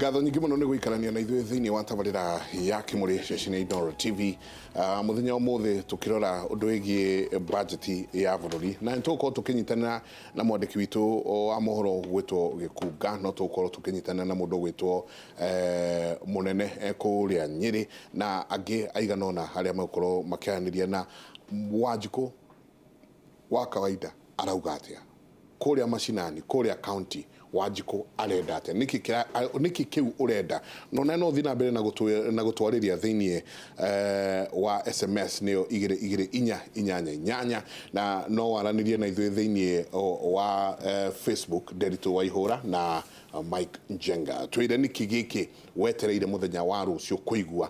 ngatho nyingi muno ni guikarania na ithuĩ thĩinĩ wa tabarĩra ya Kĩmũrĩ ceceni Inooro TV. Mũthenya ũmũthĩ tukirora ũndũ wĩgiĩ budget ya bũrũri na nĩtũgũkorwo tũkĩnyitanĩra na mwandĩki witũ wa mohoro gwĩtwo Gĩkunga, no tũgũkorwo tũkĩnyitanĩra na mũndũ gwĩtwo mũnene kũrĩa Nyĩrĩ na angĩ aigana ũna arĩa magũkorwo makĩaranĩria na Wanjikũ wa kawaida arauga atĩa kũrĩa mashinani kũrĩa county Wanjikũ arenda atĩa niki kiu urenda no thiĩ na mbere na gũtwarĩria thĩinĩ wa SMS nĩyo 22488 na no waranĩrie na ithuĩ thĩinĩ wa Facebook Nderitu Waihũra na Mike Njenga. Twĩre niki gĩkĩ wetereire mũthenya wa rũciũ kũigua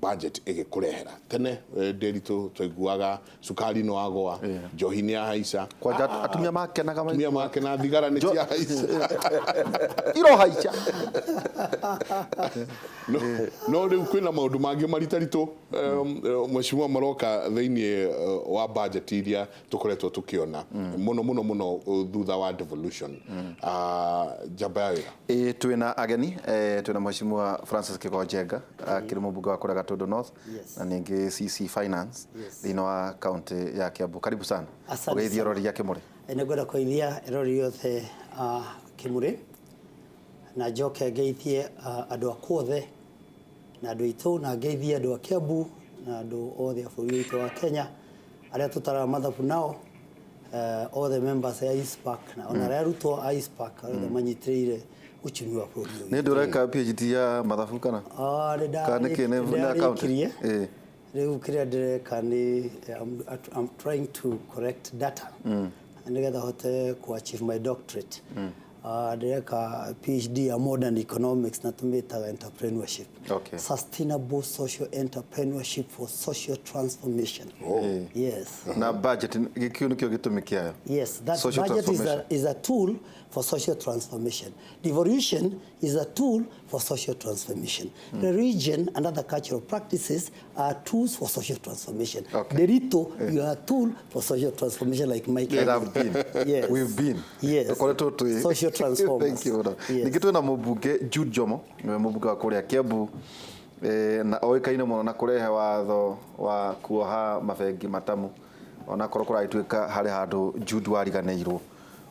budget ĩgĩkũrehera tene. Nderitu twaiguaga cukari no agwa, njohi nĩ ahaica, kwanja atumia make na thigara nĩ cia haica iro haica no rĩu kwĩna maũndũ mangĩ maritaritũ mheshimiwa maroka thĩinĩ wa budget iria tũkoretwo tũkĩona mũno thutha wa devolution. Jamba twina ageni twina mheshimiwa Francis Kigonjenga akĩrĩ mũmbunge wa kũrĩa Gatũndũ North na ningĩ CC Finance thĩinĩ wa county ya Kiambu. Karibu sana ũgeithie rori ya Kĩmũrĩ. Nĩngwenda kũgeithia rori yothe Kĩmũrĩ na njoke ngeithie andũ akuothe na andũ aitũ na ngeithie andũ a Kiambu na andũ othe a bũrũri witũ wa Kenya arĩa tũtaraga mathabu nao, all the members ya ISPAC na ona arĩa arutwo a ISPAC arĩa manyitĩrĩire uchumi wa bũrũri ũyũ. Nĩ ndũreka PhD ya mathabu kana? Kana kĩne account? Rĩu kĩrĩa ndĩreka nĩ I'm trying to correct data nĩgetha hote ku achieve my doctorate. Ndĩreka PhD ya modern economics na tumĩtaga entrepreneurship. Sustainable social entrepreneurship for social transformation. Yes. Na budget gĩkĩo nĩkĩo gĩtũmi kĩayo. Yes, that budget is a tool for social transformation. Devolution is a tool for social transformation. Religion and other cultural practices are tools for social transformation. Derito, you are a tool for social transformation like Mike. Have been. Yes. We've been. Yes. Social transformers. Thank you. Ningĩ twĩna mũmbunge Jude Jomo, nĩwe mũmbunge wa kũrĩa Kiambu na oĩkaine mũno na kũrehe watho wa kuoha mabengi matamu ona korwo kũragĩtuĩka harĩ handũ Jude wariganĩirwo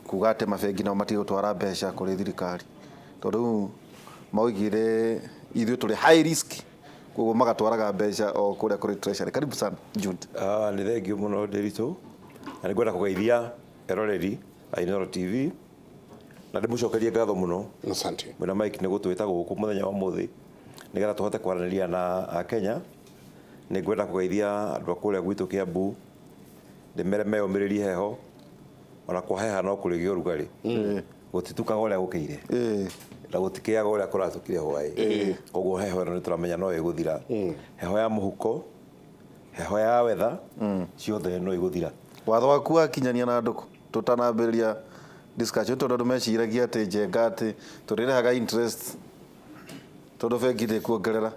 kuga atĩ mabengi nao matige gũtwara mbeca kũrĩ thirikari tondũ maugire ithuĩ tũrĩ high risk koguo magatwaraga mbeca o kũrĩa kũrĩ treasury. Karibu sana Jude. Nĩ thengio mũno Nderitu na nĩngwenda kũgeithia eroreri a Inooro TV na ndĩmũcokerie ngatho mũno. Asante. Mwena Mike nĩ gũtwĩta gũkũ mũthenya wa mũthĩ nĩgetha tũhote kwaranĩria na Akenya. Nĩngwenda kũgeithia andũ a kũrĩa gwitũ Kiambu ndĩmere meyũmĩrĩrie heho ona kũheha no kũrĩgĩa ũrugarĩ gũtitukaga ũrĩa gũkĩire na gũtikĩaga ũrĩa kũratukire hwaĩ. Koguo heho ĩno nĩtũramenya no ĩgũthira. Heho ya mũhuko, heho ya wetha ciothe no ĩgũthira. Watho waku wakinyania na andũ tũtanambĩrĩria discussion tondũ meciragia atĩ Njenga atĩ tũrĩrehaga interest tondũ bengi ndĩkuongerera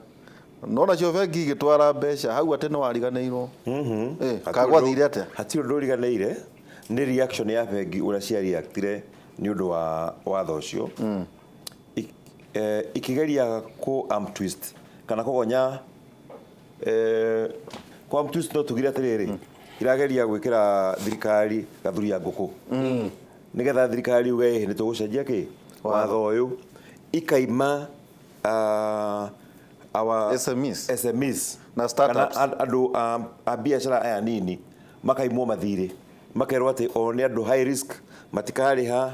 no nacio bengi igĩtwara mbeca hau atĩ no wariganĩirwo. Kagwathire atĩa? Hatirĩ ũndũ ũriganĩire, nĩ reaction ya bengi ũrĩa cia reactire nĩ ũndũ wa watho ũcio ikigeria ku arm twist kana kũgonya ku arm twist no tugire atĩrĩrĩ irageria gwĩkĩra thirikari gathuri ya ngũkũ nĩgetha thirikari uge nĩ tũgũcenjia kĩ watho ũyũ ikaima our SMEs na startups andũ a biacara aya nini makaimwo mathirĩ makerwo atĩ o nĩ andũ high risk matikarĩha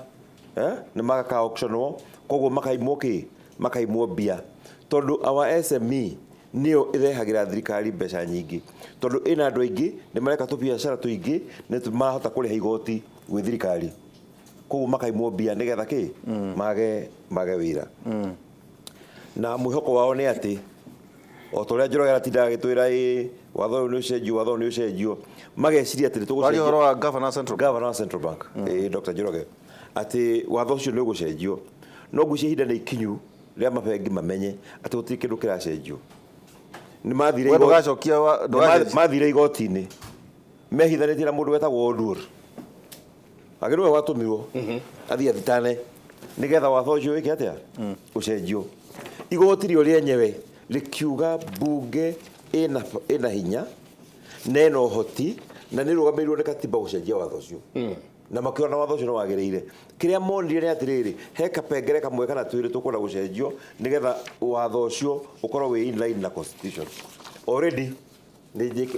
nĩ magaka auctionwo koguo makaimwo kĩ makaimwo mbia tondũ our SME nĩyo ĩrehagĩra thirikari mbeca nyingĩ tondũ ĩna andũ aingĩ nĩ mareka tũbiacara tũingĩ nĩ mahota kũrĩha igoti gwĩ thirikari koguo makaimwo mbia nĩgetha kĩ mage wĩra. Na mwĩhoko wao nĩ atĩ o tũrĩa Njoroge atindaga agĩtwĩra watho ũyũ nĩ ũcenjio watho nĩ ũcenjio mageciria atĩ tũgũcenjia ũhoro wa Governor Central Bank Dr. Njoroge atĩ watho ũcio nĩ ũgũcenjio no ngwĩciria ihinda nĩ ikinyu rĩa mabengi mamenye atĩ gũtirĩ kĩndũ kĩracenjio. Nĩ mathire igoti-inĩ mehithanĩtie na mũndũ wetagwo Odur agĩrwo watũmirwo athiĩ athitane nĩgetha watho ũcio wĩke atĩa ũcenjio igoti rio ryenyewe rikiuga bunge ina hinya nena hoti na ni rugamirwo ni katiba gucenjia watho ucio na makiona watho ucio no wagirire kiria monire ni atiriri he kapengere kamwe kana twiri tukwenda gucenjio nigetha watho ucio ukorwo wi in line na constitution already ni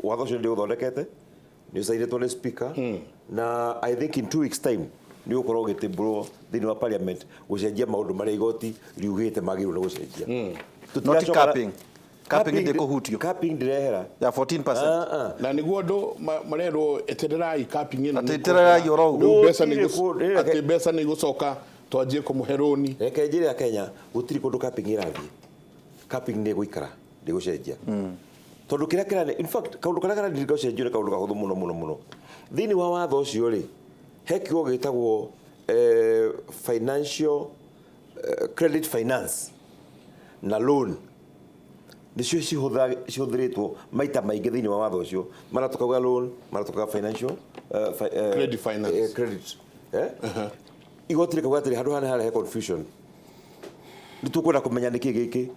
watho ucio ndio uthondekete ni usainitwo ni speaker na I think in 2 weeks time ni ukorwo gitimburo thini wa parliament gucenjia maundu maria igoti riugite magirwo ni gucenjia not capping capping ndiko hutio capping direhera ya 14% na niguo ndo marero etererai capping ino atetererai oro pesa ni gucoka twanjie kumuheroni reke njire ya Kenya gutiri kundu capping irathie capping ni guikara ndi gucenjia tondu kira kira in fact kaundu kara kara ndi gucenjia kaundu kahuthu muno thini wa watho ucio ri he kiugo gitagwo financial credit finance na loan nicio cihuthiritwo maita maingi thini wa watho ucio maratukaga loan maratukaga financial credit finance credit igoti rikauga atiri handu hana hare confusion nitukwenda kumenya niki giki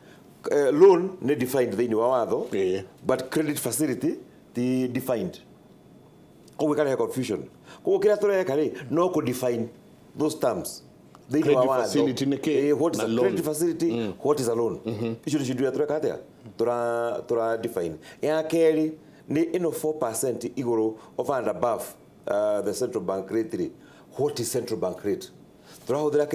loan ni defined thini wa watho but credit facility ti defined koguo kana confusion koguo kira tureka ri no ku define those terms credit facility niki what is a credit facility what is a loan icio ni cindu tureka atia tura define ya keri ni ino 4% iguru of and above the central bank rate. What is central bank rate? Turahuthira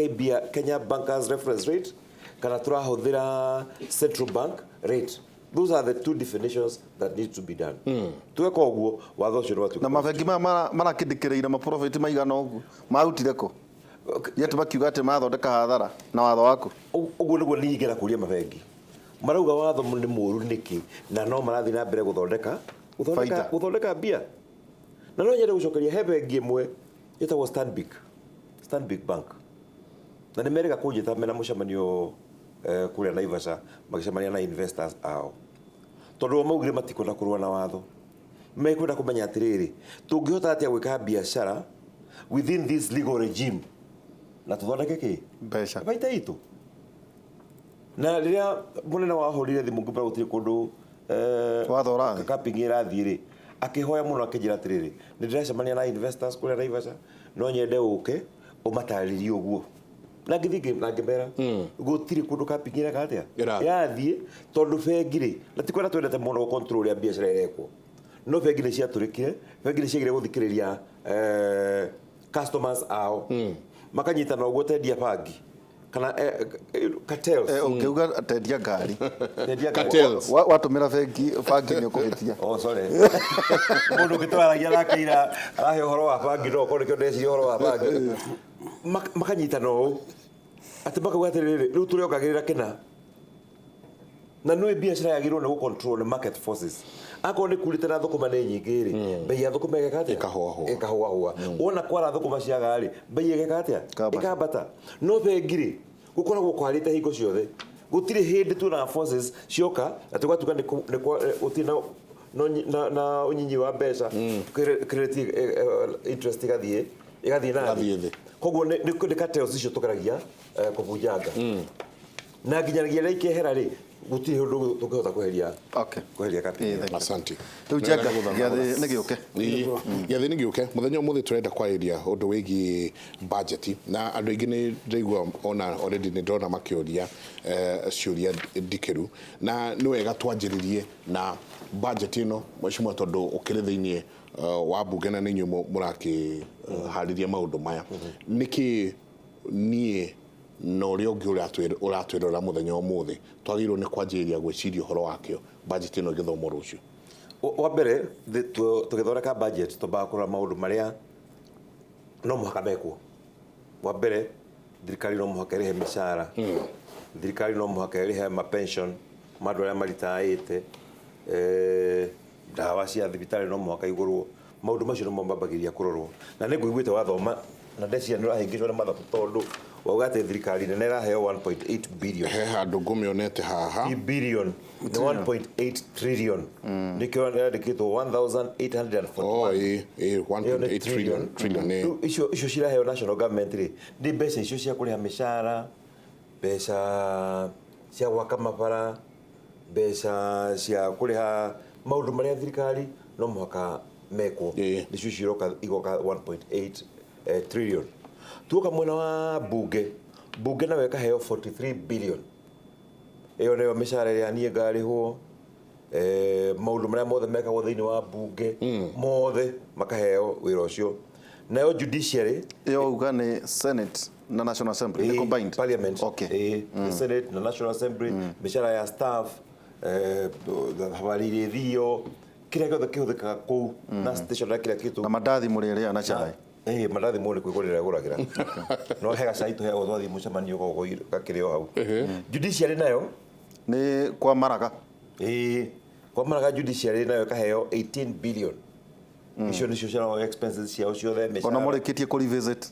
Kenya Bankers Reference Rate kana turahuthira central bank rate. Those are the two definitions that need to be done. Tuweka uguo watho ucio watu na mabengi mara kindikireira ma profit maigana uguo mautire ko yetu bakiuga ati mathondeka hathara na watho wako uguo niguo ningera kuria mabengi marauga watho ni muru niki na no marathi na mbere guthondeka bia na no nyende gucokeria he bengi imwe yetagwo Stanbic Bank na nimerega kunjita mena mucemanio kuria Naivasha magicemania na investors ao tondu maugire matikwenda kurua na watho mekwenda kumenya atiriri tungihota atia gwika biashara within this legal regime na tuthondeke ki mbeca baita itu na riria munene wahurire thimu ngubra gutiri kundu watho rathi capping irathii ri akihoya muno akijira atiriri ni ndiracemania na investors kuria Naivasha no nyende uke umataririe uguo na ngithige na ngimera gutiri kundu capping iraga atia irathii tondu bengi ri na tikwenda twendete muno control ya biashara irekwo no bengi ni ciaturikire bengi ni ciagire guthikiriria customers ao makanyita na uguo tendia bangi kana cartels ungeuga atendia ngari cartels watumira bengi bangi ni ukuhitia sorry mundu gitwaragia rakeira arahe horo wa bangi no kone kyo ndeci horo wa bangi makanyita no ati makauga atiriri riu turiongagirira kina na no biashara yagirwo ni control the market forces ako ni kulite na thukuma ni nyingi ri bei ya thukuma igekate ikahoa wona kwara thukuma ciaga ri bei igekate ikabata no bengiri gukoragwo kwarite hingo ciothe gutire hindi tu na forces cioka atugatuka ni utina na unyinyi wa mbeca credit interest igathie na koguo ni cartels icio tukaragia kubunjanga na nginyagia reke hera ri gutire hundu tukihota kuheria kuheria capping. Asante tujenga giathi nigiuke giathi nigiuke muthenya umuthi turenda kwairia undu wigi budget na andu ingi ni ndigwa ona already ni ndona makiuria ciuria ndikiru na ni wega twanjiririe na budget ino mheshimiwa tondu ukiri thiini wa bunge na ninyu muraki hariria maundu maya niki nie no rio ngi uratwirora muthenya umuthi twagirwo ni kwanjiria gwiciria horo wakio budget ino githomo rucio wa mbere tugithoreka budget tubakura maundu maria no muhaka mekwo wa mbere thirikari no muhaka irihe mishara thirikari no muhaka irihe ma pension mandu aria maritaite dawa cia thibitari no muhaka igurwo maundu macio no mambagiria kurorwo na niguiguite wathoma na ndecia ni rahingicwo ni mathabu tondu wauga thirikari nene raheo 1.8 billion he handu ngumionete haha billion 1.8 trillion nikyo ndikitwo 1841 1.8 trillion icio ciraheo national government ri ndi mbeca icio cia kuriha mishara mbeca cia gwaka mabara, mbeca cia kuriha maundu maria thirikari no muhaka mekwo nicio ciroka igoka 1.8 trillion. Tuoka mwena wa bunge nawe kaheo 43 billion. Iyo niyo mishahara ya nie ngarihwo maundu maria mothe mekagwo thiini wa bunge mothe makaheo wira ucio. Nayo judiciary iyo uga ni Senate na National Assembly ni combined parliament. Okay. The Senate na National Assembly mishahara ya staff habari ithio kira gothe kihuthikaga kuu na station na kila kitu na madathi muriria na chai madathi muri kwigurira guragira no hega cai tu hego thwathi mucemanio gogo gakirio hau. Judiciary nayo ni kwa maraga kwa maraga judiciary nayo kaheo 18 billion. Icio nicio cia expenses ciao ciothe mishahara ona mureketie ku revisit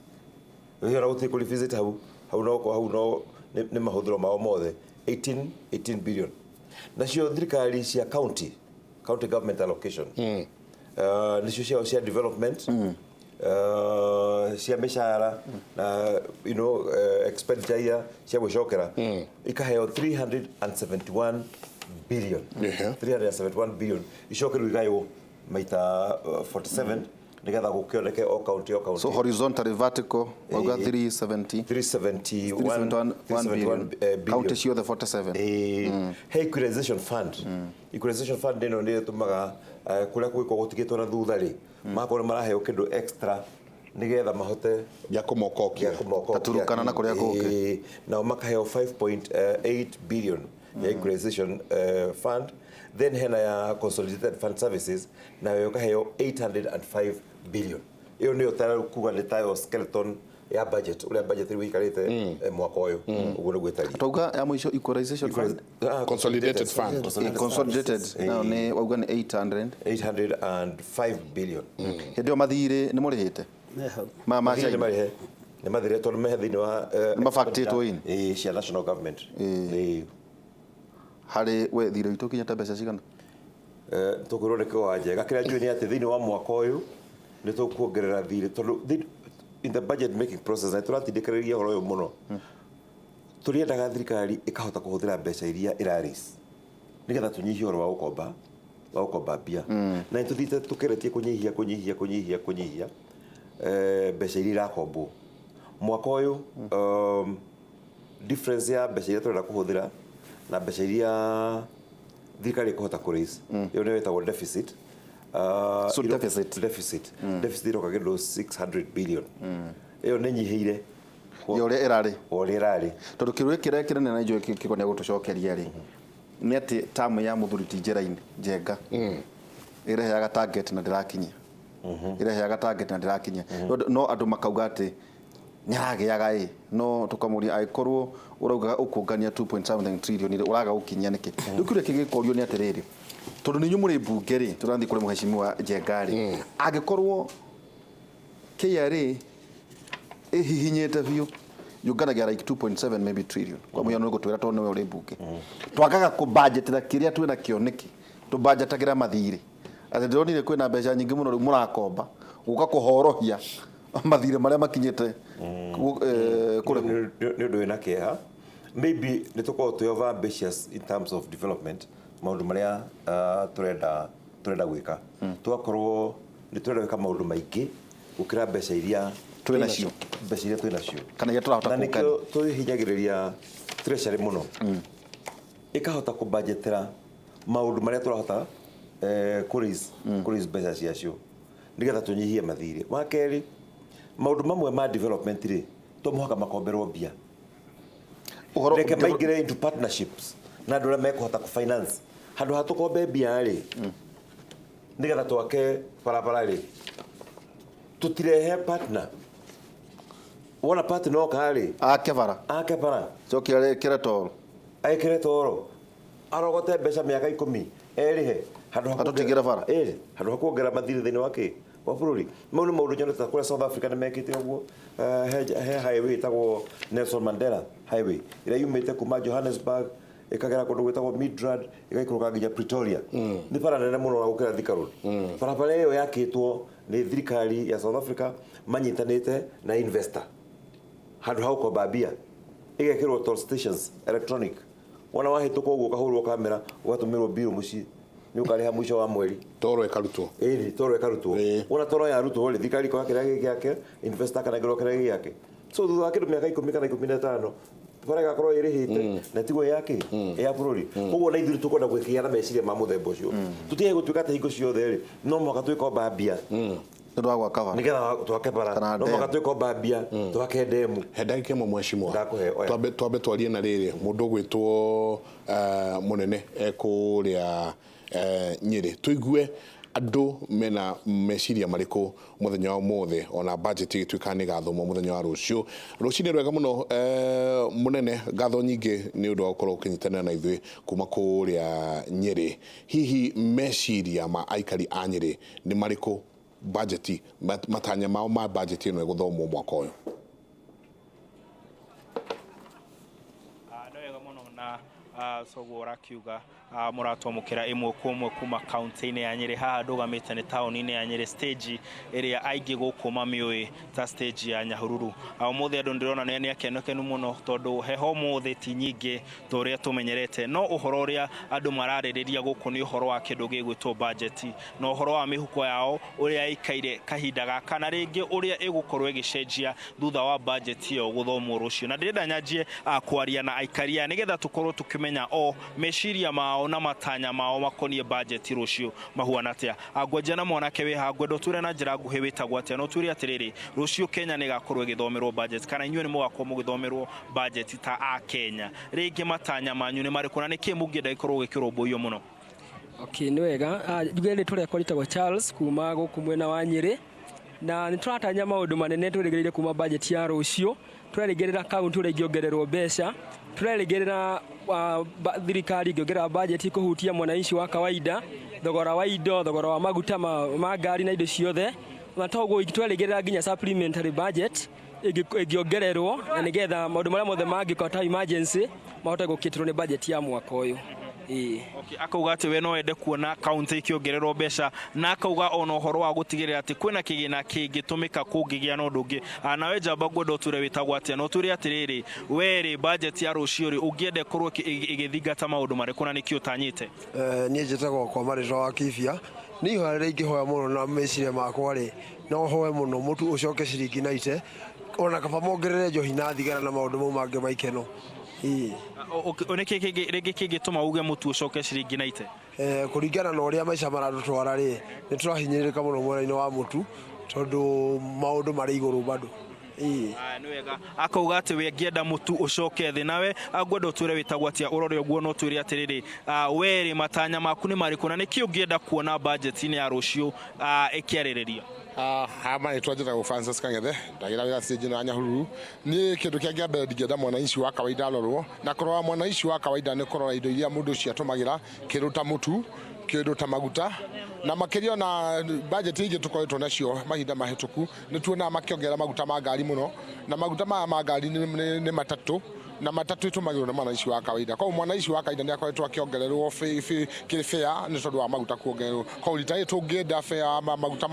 na guti ku revisit hau no ni mahuthiro mao mothe 18 billion. Nacio thirikari cia county government allocation nicio ciao cia development cia mishahara na expenditure cia gwicokera ikaheo 371 billion. 371 billion icokeru igayo maita 47 nigetha gukioneke o county. So horizontal vertical wauga 371 billion county cio the 47 hey equalization fund ino ni tumaga kuria kwiko gutigitwo na thutha ri makore maraheo kindu extra nigetha mahote ya kumokokia taturukana na kuria guke na makaheo 5.8 billion ya equalization fund. Then hena ya consolidated fund services na yakaheo 805 billion. Iyo niyo tayari kuga ni tayo skeleton ya budget ule budget wikarite mwaka uyu uguo ni gwetaria tauga ya mwisho equalization fund consolidated fund now ni wauga ni 805 billion. Hendio mathire ni murihite ma ni mathire to me thini wa mafactito in cia national government hari we thiro itu kinya tabesa cigana tukuroneke wa njega kira njui ni ati thini wa mwaka uyu ni tukuongerera thiri tondu in the budget making process na turatindikiriria horo uyu muno turiendaga thirikari ikahota kuhuthira mbeca iria iraris nigetha tunyihie horo wa ukomba bia na tuthite tukeretie kunyihia mbeca iria irakombwo mwaka uyu difference ya mbeca iria turenda kuhuthira na mbeca iria thirikari kuhota kuraise iyo ni wetagwo deficit. So deficit rokagindo 600 billion. Iyo ni nyiheire yo ore irari tondu kiru kirekire na njo kikonia gutucokeria ri ni ati tamu ya muthuriti njera-ini njenga ireheaga target na ndirakinyia no andu makauga ati nyaragiaga no tukamuria aikorwo urauga ukungania 2.7 trillion uraga ukinyia niki dukure kigikorio ni atiriri tondu ninyu muri bunge ri turathi kuri muheshimiwa Njengari agikorwo KRA hihinyete biu yuganagia like 2.7 maybe trillion kwa muya no gutwira tondu we uri bunge twagaga ku budgetira kiria twina kioneki tu budgetagira mathiri ati ndonire kwina mbeca nyingi muno ri murakomba guka kuhorohia mathire maria makinyete kure ni undu wina kieha maybe ni tukorwo twi over ambitious in terms of development maundu maria turenda gwika tugakorwo ni turenda gwika maundu maingi gukira mbeca iria twina cio kana ya turahota kukana nikio tuhinyagiriria treasury muno ikahota ku budgetira maundu maria turahota kuris mbeca ciacio nigetha tunyihie mathiri wa keri maundu mamwe ma development ri to muhaka makomberwo bia reke maigire into partnerships na ndura mekuhota ku finance handu hatukombe bia ri nigetha twake barabara ri tutirehe partner wona partner no kari akebara so kire toro aikire toro arogote mbeca miaka 10 erihe handu hatutigire bara handu hakuongera mathiri thini wake wa bururi maunu maundu nyoneta kuri South Africa ni mekite uguo highway tagwo Nelson Mandela highway ira yumite kuma Johannesburg ikagera kundu gwitagwo Midrand igaikuruka nginya Pretoria ni bara nene muno gukira Thika Road barabara iyo yakitwo ni thirikari ya South Africa manyitanite na investor handu hauko babia igekirwo toll stations electronic wana wahituka uguo kahurwo kamera ugatumirwo bill muci ni ukariha mwisho wa mweri toro ekarutwo toro ekarutwo wana toro ya rutwo ri thikari kwa kira giake investor kana gero kira giake so thutha wa kindu miaka 10 kana 15 twarega korwo irihite na tigo yake ya bururi koguo na ithuĩ tukwenda gwikia na meciria ma muthemba ucio tutihe gutuika ta hingo ciothe ri no mwaka twikomba mbia ndu agwa cover nigetha twake bara no mwaka twikomba mbia twake demu hedake mo mweshimwa twabe twarie na riri mundu gwitwo munene ekuria Nyeri tuigue andu mena meciria mariko muthenya wa mothe ona budget gituika ni gathoma muthenya wa rucio rucini rwega muno munene gatho nyingi ni undu wa gukorwo ukinyitana na ithui kuma kuria Nyeri hihi meciria ma aikari a Nyeri ni mariko budget matanya mao ma budget ino guthomwo mwaka uyu no wega muno na sogora kiuga muratomukira imwe kumwe kuma county-ini ya Nyeri haha ndugamite ni town-ini ya Nyeri stage area aingi gukuma miui ta stage ya Nyahururu muthe andu ndirona ni akenokenu muno tondu heho muthe ti nyingi toria tumenyerete no uhoro uria andu maraririria guku ni uhoro wa kindu gigwitwo budget no uhoro wa mihuko yao uria ikaire kahinda gaka na ringi uria igukorwo igicenjia thutha wa budget yo guthomwo rucio na ndirenda nyanjie kwaria na aikaria nigetha tukorwo tukimenya meciria mao na matanya mao makonie budget rucio mahuana atia agwenja na mwanake we hagwendo ture na njira nguhe witagwo atia no turi atiriri rucio Kenya ni gakorwo githomerwo budget kana inyuĩ ni mugakorwo mugithomerwo budget ta a Kenya ringi matanya manyu ni marikuna ni kimungienda ikorwo gikiromboyo muno okay ni wega njugire tore kwitagwo Charles kuma guku mwena wa Nyeri na nituratanya maundu manene turigereire kuma budget ya rucio turigerera kaunti uri giongererwo mbeca turigerera thirikari giongerera budget kuhutia mwananchi wa kawaida thogora wa indo thogora wa maguta ma ngari na indo ciothe na togo turigerera ginya supplementary budget igiongererwo na nigetha maundu maria mothe mangikota emergency mahote gukitirwo ni budget ya mwaka uyu okay akauga ati we no ende kuona county ikiongererwo mbeca na akauga ona uhoro wa gutigirira ati kwina kigina kingitumika kungigia no ndungi nawe jamba gwendo ture witagwo ati no turi atiriri weri budget ya rucio ri ungiende korwo igithingata maundu marikuna ni kiutanyite nie njitagwo kwa mariro wa kibia ni harire ingihoya muno na meciria makwa ri no hoe muno mutu ucoke ciringi na ite ona kaba mongerere njohi na thigara na maundu mau mangi maikeno oneke kigituma uge mutu ucoke ciringi na ite kuringana na uria maica maratwara ri ni turahinyirika muno mwena-ini wa mutu tondu maundu mari iguru bado ni wega akauga ati we ngienda mutu ucoke thi nawe agwenda twire witagwo atia urore uguo no twire atiriri weri matanya maku ni marikuna ni ki ungienda kuona budget ni ya rucio ikiaririria hama ni twajira go Francis Kangethe ndagira wira stage na Nyahururu ni kindu kia ngamba ndigenda mwananchi wa kawaida rorwo na korwa mwananchi wa kawaida ni korora indo iria mundu cia tumagira kiruta mutu kiruta maguta na makirio na budget ingi tukoretwo nacio mahinda mahituku ni tuona makiongera maguta ma ngari muno na maguta ma ngari ni matatu na matatu itumagirwo na mwananchi wa kawaida kwa mwananchi wa kawaida ni akoretwo akiongererwo fare ni tondu wa maguta kuongererwo kwa lita tungienda fare maguta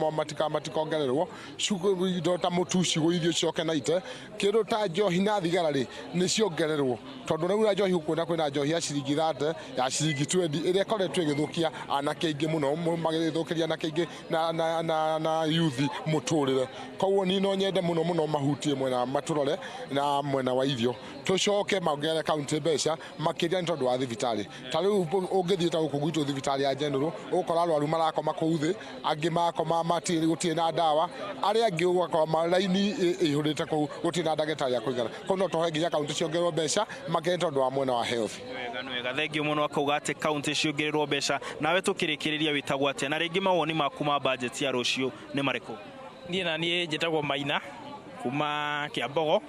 matikaongererwo shugo indo ta mutu cigo irio cioke na ite kindu ta njohi na thigara ri ni ciongererwo tondu rĩu njohi ukwenda kwina njohi ya ciringi 30 ya ciringi 20 iria koretwo igithukia anake ingi muno magithukiria na kingi na youth muturire kwa ni no nyende muno mahutie mwena maturore na mwena wa ithio tucoke maongere county mbeca makiria ni tondu wa thibitari ta riu ungithie ta guku gwitu thibitari ya general ukora arwaru marakoma kuuthi angi makoma matiri gutie na dawa aria angi ugakoma laini ihurite ku gutie na ndagitari ya kuigana kwa no tohe nginya county ciongererwo mbeca makiri tondu wa mwena wa health wega thengio muno akauga ati county ciongererwo mbeca nawe tukirikiriria witagwo ati na ringi mawoni maku ma budget ya rucio ni mariku nie njitagwo Maina kuma Kiambogo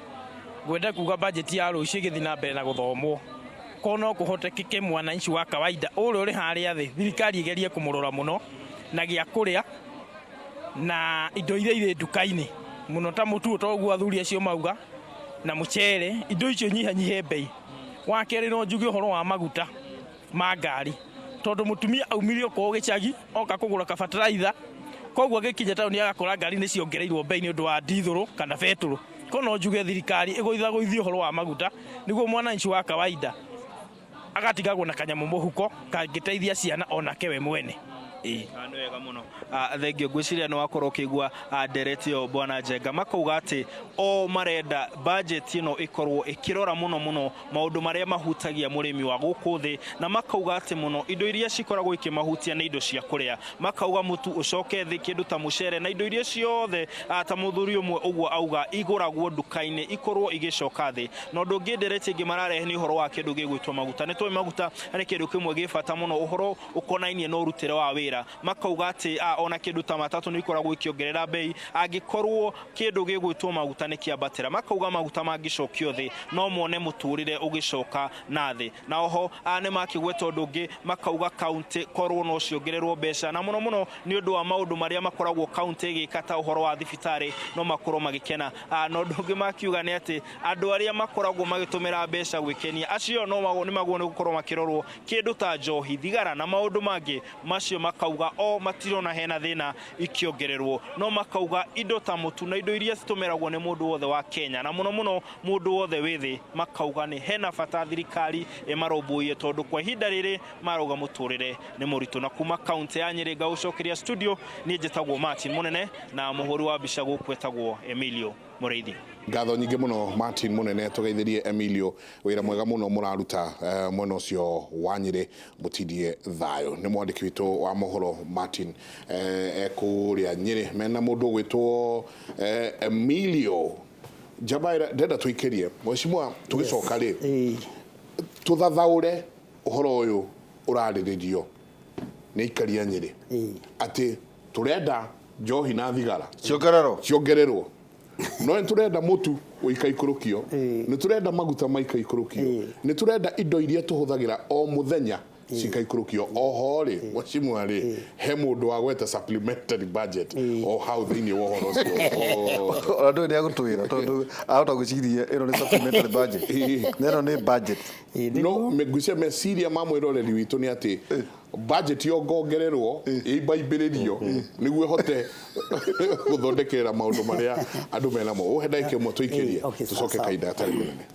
gwenda kuga budget ya rucio igithina mbere na guthomwo kono kuhotekeke mwananchi wa kawaida uri haria thi thirikari igerie kumurora muno na gia kuria na indo iria ire dukaini muno ta mutu toguo athuri acio mauga na mucere indo icio nyihanyihe bei wa keri no njuge horo wa maguta ma ngari tondu mutumia aumirio ko gicagi oka kugura kabataraitha koguo gikinya tauni agakora ngari ni ciongereirwo bei ni undu wa dithuru kana beturu kono njuge thirikari igũithaguithio horo wa maguta niguo mwananchi wa kawaida agatigagwo na kanyamũ mũhuko kangĩteithia ciana onake we mwene. Nĩ wega mũno. Thengio ngwĩciria nĩ wakorwo ũkĩigua ndereti ĩyo Bwana Njenga makauga atĩ o marenda budget ĩno ĩkorwo ĩkĩrora mũno mũno maũndũ marĩa mahutagia mũrĩmi wa gũkũ thĩ, na makauga atĩ mũno indo iria cikoragwo ikĩmahutia nĩ indo cia kũrĩa. Makauga mũtu ũcoke thĩ, kĩndũ ta mũcere na indo iria ciothe ta mũthuri ũmwe ũguo auga igũragwo nduka-inĩ ikorwo igĩcoka thĩ. Na ũndũ ũngĩ ndereti ĩngĩ mararehe nĩ ũhoro wa kĩndũ gĩgwĩtwo maguta. Nĩ tũĩ maguta nĩ kĩndũ kĩmwe gĩ bata mũno, ũhoro ũkonainie na ũrutĩre wa wĩra. Makauga atĩ ona kĩndũ ta matatũ nĩ ikoragwo ikĩongerera bei angĩkorwo kĩndũ gĩgwĩtwo maguta nĩ kĩambatĩra. Makauga maguta mangĩcokio thĩ no mone mũtũrĩre ũgĩcoka na thĩ. Na oho nĩ makĩgweta ũndũ ũngĩ, makauga kaunti korwo no ciongererwo mbeca, na mũno mũno nĩ ũndũ wa maũndũ marĩa makoragwo kaunti ĩgĩka ta ũhoro wa thibitarĩ no makorwo magĩkena. Na ũndũ ũngĩ makiuga nĩ atĩ andũ arĩa makoragwo magĩtũmĩra mbeca gwĩkenia acio no nĩ magwo nĩ gũkorwo makĩrorwo kĩndũ ta njohi, thigara na maũndũ mangĩ macio. Makauga o matirona hena thĩna ikĩongererwo, no makauga indo ta mũtu na indo iria citũmĩragwo nĩ mũndũ wothe wa Kenya na mũno mũno mũndũ wothe wĩ thĩ, makauga nĩ hena bata thirikari ĩmarũmbũiye tondũ kwa ihinda rĩrĩ marauga mũtũrĩre nĩ mũritũ. Na kuma kaunti ya Nyĩrĩ ngagũcokeria studio, niĩ njĩtagwo Martin Mũnene na mũhũri wa mbica gũkũ etagwo Emilio Mũrĩithi. Ngatho nyingĩ mũno Martin Mũnene, tũgeithĩrie Emilio wĩra mwega mũno mũraruta mwena ũcio wa Nyĩrĩ, mũtindie thayũ. Nĩ mwandĩki witũ wa mohoro Martin kũrĩa Nyĩrĩ mena mũndũ gwĩtwo Emilio Jabaira. Ndenda tũikĩrie mheshimiwa tũgĩcoka rĩ tũthathaũre ũhoro ũyũ ũrarĩrĩrio nĩ ikaria Nyĩrĩ atĩ tũrenda njohi na thigara ciongererwo no turenda mutu uikaikurukio ni turenda maguta maikaikurukio ni turenda indo iria tuhuthagira o muthenya cikaikurukio oho ri mheshimiwa ri he mundu wa gweta supplementary budget o how thini wo horo cio andu ni agutwira tondu ahota guciria ino ni supplementary budget nero ni budget no megucia meciria mamwiroreri witu ni ati budget yo ngongererwo ibaibiririo niguo hote guthondekera maundu maria andu mena mo uhenda ikemo tuikirie tucoke kaida atari munene.